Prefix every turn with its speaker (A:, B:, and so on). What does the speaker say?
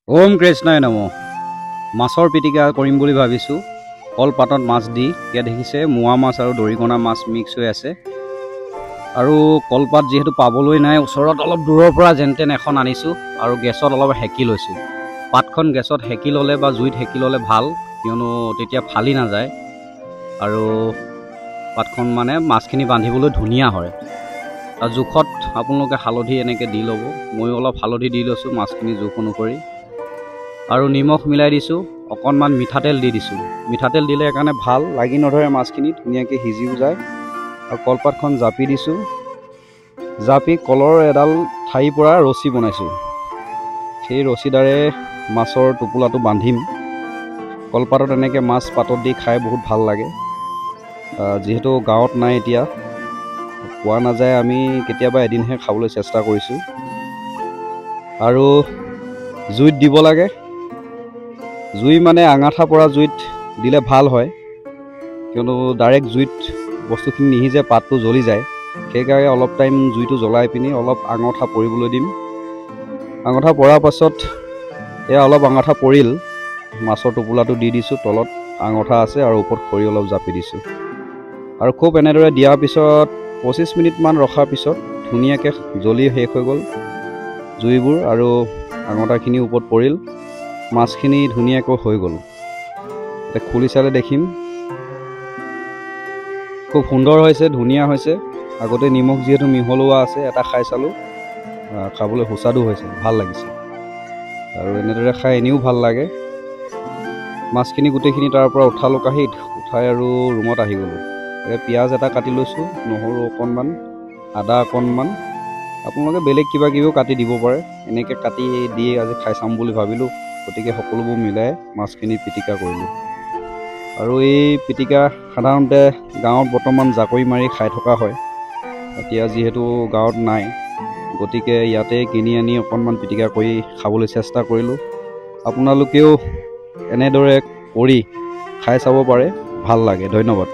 A: ওম কৃষ্ণায় নম। মাছৰ পিটিকা কৰিম বুলি ভাবিছোঁ। কলপাতত মাছ দি ইয়াত দেখিছে মোৱা মাছ আৰু দৰিকণা মাছ মিক্স হৈ আছে। আৰু কলপাত যিহেতু পাবলৈ নাই, ওচৰত অলপ দূৰৰ পৰা যেন তেন এখন আনিছোঁ আৰু গেছত অলপ সেকি লৈছোঁ। পাতখন গেছত সেকি ল'লে বা জুইত সেকি ল'লে ভাল, কিয়নো তেতিয়া ফালি নাযায় আৰু পাতখন মানে মাছখিনি বান্ধিবলৈ ধুনীয়া হয়। তাৰ জোখত আপোনালোকে হালধি এনেকৈ দি ল'ব। ময়ো অলপ হালধি দি লৈছোঁ মাছখিনি জোখ অনুসৰি, আৰু নিমখ মিলাই দিছোঁ। অকণমান মিঠাতেল দি দিছোঁ। মিঠাতেল দিলে সেইকাৰণে ভাল, লাগি নধৰে, মাছখিনি ধুনীয়াকৈ সিজিও যায়। আৰু কলপাতখন জাপি দিছোঁ। জাপি কলৰ এডাল ঠাৰিৰ পৰা ৰছী বনাইছোঁ। সেই ৰছীডাৰে মাছৰ টোপোলাটো বান্ধিম। কলপাতত এনেকৈ মাছ পাতত দি খাই বহুত ভাল লাগে। যিহেতু গাঁৱত নাই, এতিয়া পোৱা নাযায়, আমি কেতিয়াবা এদিনহে খাবলৈ চেষ্টা কৰিছোঁ। আৰু জুইত দিব লাগে। জুই মানে আঙাঠা পৰা জুইত দিলে ভাল হয়, কিয়নো ডাইৰেক্ট জুইত বস্তুখিনি নিসিজে, পাতটো জ্বলি যায়। সেইকাৰণে অলপ টাইম জুইটো জ্বলাই পিনি অলপ আঙঠা পৰিবলৈ দিম। আঙঠা পৰাৰ পাছত এয়া অলপ আঙঠা পৰিল, মাছৰ টোপোলাটো দি দিছোঁ। তলত আঙঠা আছে আৰু ওপৰত খৰি অলপ জাপি দিছোঁ। আৰু খুব এনেদৰে দিয়াৰ পিছত 25 মিনিটমান ৰখাৰ পিছত ধুনীয়াকৈ জ্বলি শেষ হৈ গ'ল জুইবোৰ, আৰু আঙঠাখিনি ওপৰত পৰিল। মাছখিনি ধুনীয়াকৈ হৈ গ'ল। এতিয়া খুলি চালে দেখিম খুব সুন্দৰ হৈছে, ধুনীয়া হৈছে। আগতে নিমখ যিহেতু মিহলোৱা আছে, এটা খাই চালোঁ, খাবলৈ সুস্বাদু হৈছে, ভাল লাগিছে। আৰু এনেদৰে খাই এনেও ভাল লাগে। মাছখিনি গোটেইখিনি তাৰ পৰা উঠালোঁ, কাঁহীত উঠাই আৰু ৰুমত আহি গ'লোঁ। পিঁয়াজ এটা কাটি লৈছোঁ, নহৰু অকণমান, আদা অকণমান, আপোনালোকে বেলেগ কিবা কিবিও কাটি দিব পাৰে। এনেকৈ কাটি দি আজি খাই চাম বুলি ভাবিলোঁ, গতিকে সকলোবোৰ মিলাই মাছখিনি পিটিকা কৰিলোঁ। আৰু এই পিটিকা সাধাৰণতে গাঁৱত বৰ্তমান জাকৈ মাৰি খাই থকা হয়। এতিয়া যিহেতু গাঁৱত নাই, গতিকে ইয়াতে কিনি আনি অকণমান পিটিকা কৰি খাবলৈ চেষ্টা কৰিলোঁ। আপোনালোকেও এনেদৰে কৰি খাই চাব পাৰে, ভাল লাগে। ধন্যবাদ।